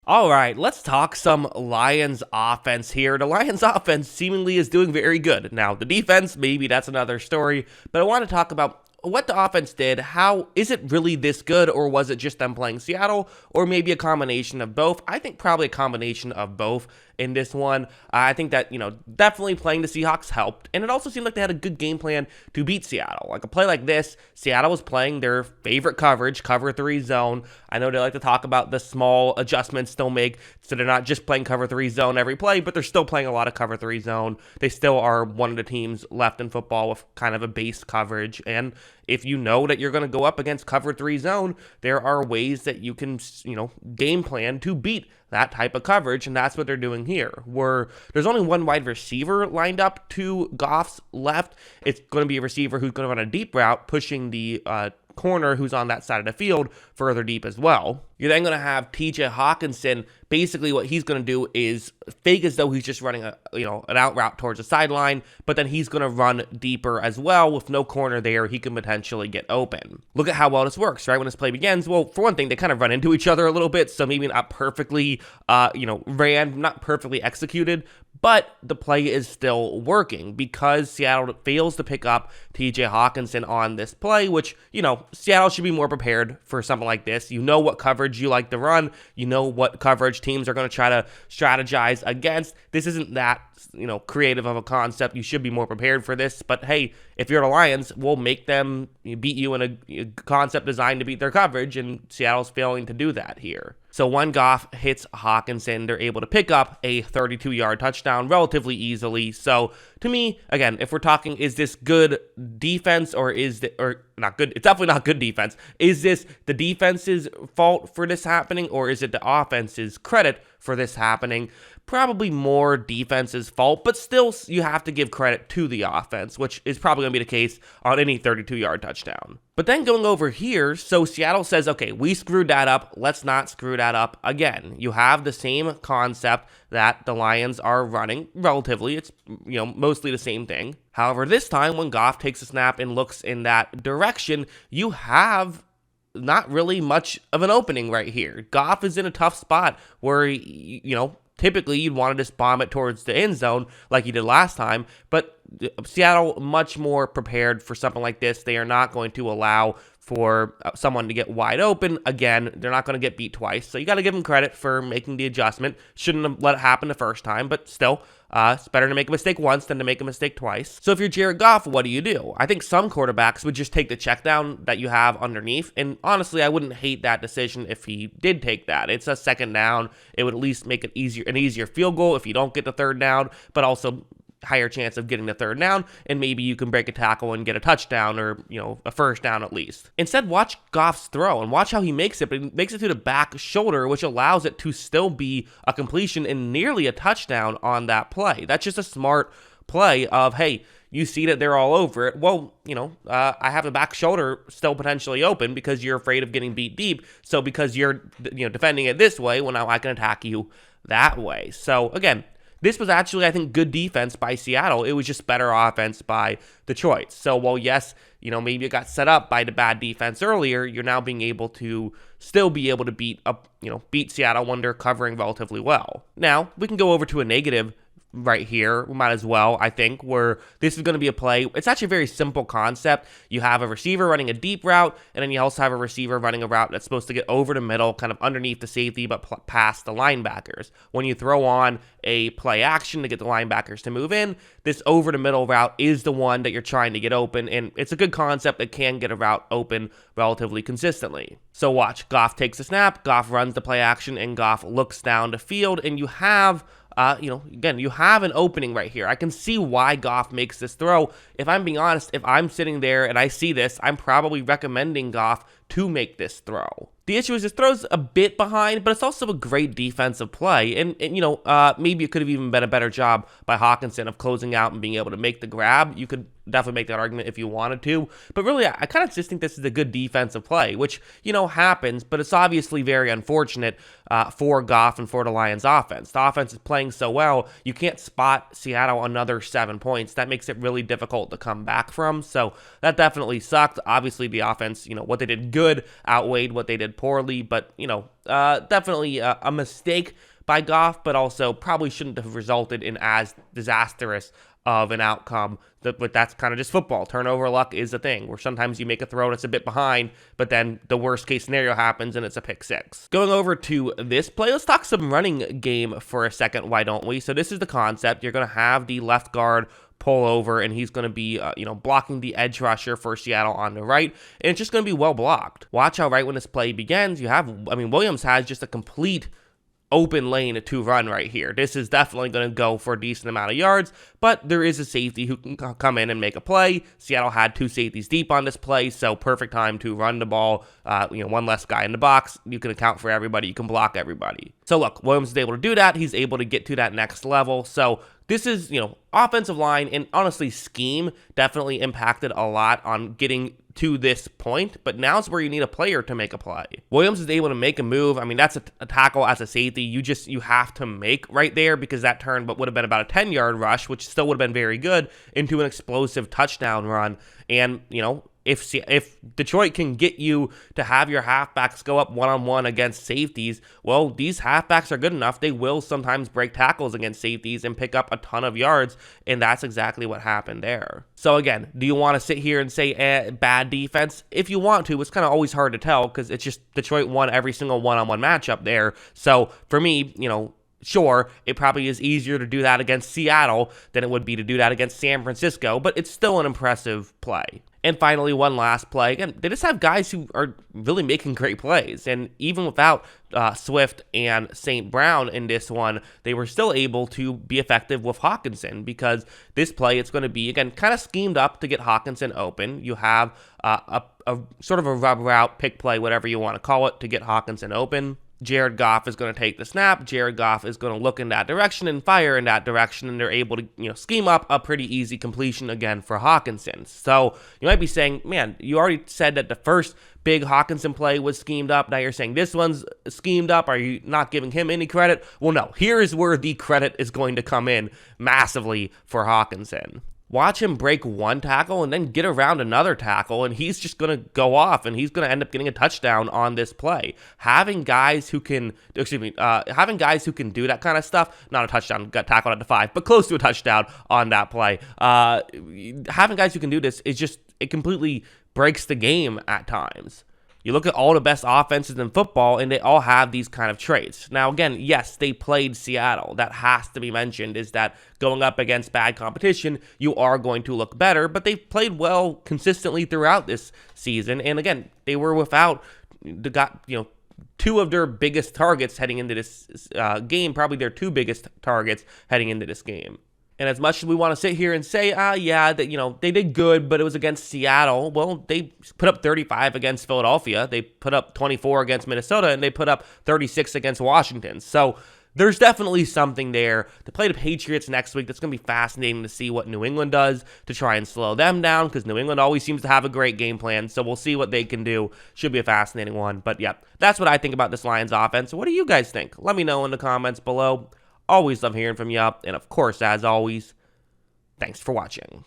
All right, let's talk some Lions offense here. The Lions offense seemingly is doing very good. Now, the defense, maybe that's another story, but I want to talk about what the offense did. How is it really this good, or was it just them playing Seattle, or maybe a combination of both? I think probably a combination of both in this one. I think that, definitely playing the Seahawks helped, and it also seemed like they had a good game plan to beat Seattle. Like a play like this, Seattle was playing their favorite coverage, cover 3 zone. I know they like to talk about the small adjustments they'll make, so they're not just playing cover 3 zone every play, but they're still playing a lot of cover 3 zone. They still are one of the teams left in football with kind of a base coverage, and if you know that you're going to go up against cover 3 zone, there are ways that you can, game plan to beat that type of coverage, and that's what they're doing here. Where there's only one wide receiver lined up to Goff's left. It's going to be a receiver who's going to run a deep route, pushing the corner who's on that side of the field further deep as well. You're then going to have TJ Hawkinson. Basically what he's going to do is fake as though he's just running an out route towards the sideline, but then he's going to run deeper as well. With no corner there, he can potentially get open. Look at how well this works, right? When this play begins, well, for one thing, they kind of run into each other a little bit, so maybe not perfectly not perfectly executed, but the play is still working because Seattle fails to pick up TJ Hawkinson on this play, which, Seattle should be more prepared for something like this. You know what coverage you like to run. You know what coverage teams are going to try to strategize against. This isn't that, creative of a concept. You should be more prepared for this. But hey, if you're the Lions, we'll make them beat you in a concept designed to beat their coverage, and Seattle's failing to do that here. So when Goff hits Hawkinson, they're able to pick up a 32-yard touchdown relatively easily. So to me, again, if we're talking, is this good defense or not good? It's definitely not good defense. Is this the defense's fault for this happening, or is it the offense's credit for this happening? Probably more defense's fault, but still you have to give credit to the offense, which is probably going to be the case on any 32-yard touchdown. But then going over here, so Seattle says, okay, we screwed that up. Let's not screw that up again. You have the same concept that the Lions are running relatively. It's, mostly the same thing. However, this time when Goff takes a snap and looks in that direction, you have not really much of an opening right here. Goff is in a tough spot where, typically you'd want to just bomb it towards the end zone like you did last time, but Seattle much more prepared for something like this. They are not going to allow for someone to get wide open. Again, they're not going to get beat twice, so you got to give them credit for making the adjustment. Shouldn't have let it happen the first time, but still, it's better to make a mistake once than to make a mistake twice. So if you're Jared Goff, what do? I think some quarterbacks would just take the check down that you have underneath, and honestly, I wouldn't hate that decision if he did take that. It's a second down. It would at least make it an easier field goal if you don't get the third down, but also higher chance of getting the third down, and maybe you can break a tackle and get a touchdown or, a first down at least. Instead, watch Goff's throw and watch how he makes it, but he makes it to the back shoulder, which allows it to still be a completion and nearly a touchdown on that play. That's just a smart play of, hey, you see that they're all over it. Well, I have the back shoulder still potentially open because you're afraid of getting beat deep. So because you're, defending it this way, well, now I can attack you that way. So again, this was actually, I think, good defense by Seattle. It was just better offense by Detroit. So while, yes, maybe it got set up by the bad defense earlier, you're now being able to still be able to beat Seattle when they're covering relatively well. Now, we can go over to a negative right here. We might as well, I think, where this is going to be a play. It's actually a very simple concept. You have a receiver running a deep route, and then you also have a receiver running a route that's supposed to get over the middle, kind of underneath the safety, but past the linebackers. When you throw on a play action to get the linebackers to move in, this over the middle route is the one that you're trying to get open, and it's a good concept that can get a route open relatively consistently. So watch, Goff takes a snap, Goff runs the play action, and Goff looks down the field, and you have again, you have an opening right here. I can see why Goff makes this throw. If I'm being honest, if I'm sitting there and I see this, I'm probably recommending Goff to make this throw. The issue is this throw's a bit behind, but it's also a great defensive play. And maybe it could have even been a better job by Hawkinson of closing out and being able to make the grab. You could definitely make that argument if you wanted to. But really, I kind of just think this is a good defensive play, which, happens, but it's obviously very unfortunate for Goff and for the Lions offense. The offense is playing so well, you can't spot Seattle another 7 points. That makes it really difficult to come back from. So that definitely sucked. Obviously, the offense, what they did good outweighed what they did poorly, but, definitely a mistake by Goff, but also probably shouldn't have resulted in as disastrous of an outcome. But that's kind of just football. Turnover luck is a thing where sometimes you make a throw that's a bit behind, but then the worst case scenario happens and it's a pick six. Going over to this play, let's talk some running game for a second. Why don't we? So this is the concept. You're going to have the left guard pull over, and he's going to be, blocking the edge rusher for Seattle on the right, and it's just going to be well blocked. Watch how right when this play begins, Williams has just a complete open lane to run right here. This is definitely going to go for a decent amount of yards, but there is a safety who can come in and make a play. Seattle had two safeties deep on this play, so perfect time to run the ball. One less guy in the box. You can account for everybody. You can block everybody. So look, Williams is able to do that. He's able to get to that next level. So this is, offensive line and honestly scheme definitely impacted a lot on getting to this point, but now's where you need a player to make a play. Williams is able to make a move. That's a tackle as a safety. You have to make right there, because that turned what would have been about a 10-yard rush, which still would have been very good, into an explosive touchdown run. And, if Detroit can get you to have your halfbacks go up one-on-one against safeties, well, these halfbacks are good enough. They will sometimes break tackles against safeties and pick up a ton of yards, and that's exactly what happened there. So again, do you want to sit here and say bad defense? If you want to, it's kind of always hard to tell, because it's just Detroit won every single one-on-one matchup there. So for me, sure, it probably is easier to do that against Seattle than it would be to do that against San Francisco, but it's still an impressive play. And finally, one last play. Again, they just have guys who are really making great plays. And even without Swift and St. Brown in this one, they were still able to be effective with Hawkinson, because this play, it's going to be, again, kind of schemed up to get Hawkinson open. You have a sort of a rub route, pick play, whatever you want to call it, to get Hawkinson open. Jared Goff is going to take the snap. Jared Goff is going to look in that direction and fire in that direction, and they're able to, scheme up a pretty easy completion again for Hawkinson. So you might be saying, man, you already said that the first big Hawkinson play was schemed up. Now you're saying this one's schemed up. Are you not giving him any credit? Well, no. Here is where the credit is going to come in massively for Hawkinson. Watch him break one tackle and then get around another tackle, and he's just going to go off, and he's going to end up getting a touchdown on this play. Having guys who can do that kind of stuff, not a touchdown, got tackled at the 5, but close to a touchdown on that play. Having guys who can do this is just, it completely breaks the game at times. You look at all the best offenses in football, and they all have these kind of traits. Now, again, yes, they played Seattle. That has to be mentioned, is that going up against bad competition, you are going to look better, but they've played well consistently throughout this season. And again, they were without two of their biggest targets heading into this game, probably their two biggest targets heading into this game. And as much as we want to sit here and say, they did good, but it was against Seattle. Well, they put up 35 against Philadelphia. They put up 24 against Minnesota, and they put up 36 against Washington. So there's definitely something there. To play the Patriots next week, that's going to be fascinating to see what New England does to try and slow them down, because New England always seems to have a great game plan. So we'll see what they can do. Should be a fascinating one. But yeah, that's what I think about this Lions offense. What do you guys think? Let me know in the comments below. Always love hearing from you. And of course, as always, thanks for watching.